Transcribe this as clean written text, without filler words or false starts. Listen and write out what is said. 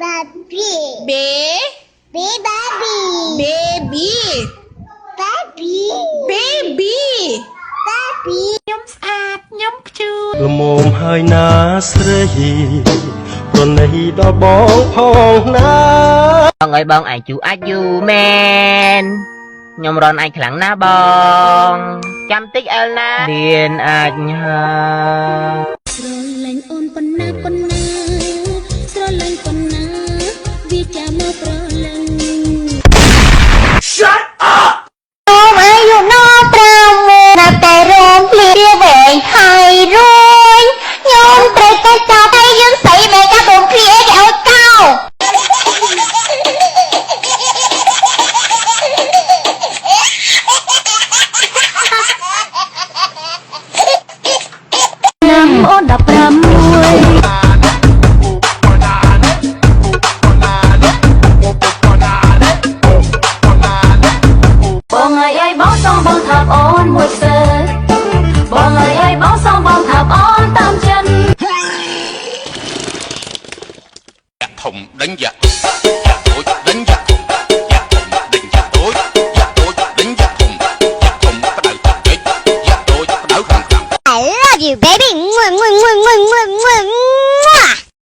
Baby. Bé. Baby. Baby. Baby. Baby. Baby. ខ្ញុំស្អាតខ្ញុំភ្ជូរ ល្មមហើយណាស្រីប្រណីដល់បងផងណា បងអើយបងអាចជូអាចយូមែនខ្ញុំរនអាចខ្លាំងណាស់បង ចាំតិចអើណាលៀនអាចហើ ស្រលាញ់អូនប៉ុណ្ណាប៉ុណ្ណាស្រលាញ់ប៉ុណ្ណាវាចាំមកប្រលឹង Shut up អូនអាយុណោ5នៅតែរងភ្លៀវវែងហើយរួយខ្ញុំត្រូវតែចាប់ឲ្យយើងស្អីបែកកាបងភ្លៀគេឲ្យកោឆ្នាំអូន16 បងអើយបងសងបងថាបអូនមួយផ្សេងបងអើយបងសងបងថាបអូនតាមចិន ធំដេញយ៉ាយ៉ាតូចដេញយ៉ាធំយ៉ាធំដេញយ៉ាតូចយ៉ាតូចដេញយ៉ាធំយ៉ាធំផ្ដៅពេកយ៉ាតូចផ្ដៅខ្លាំង I love you baby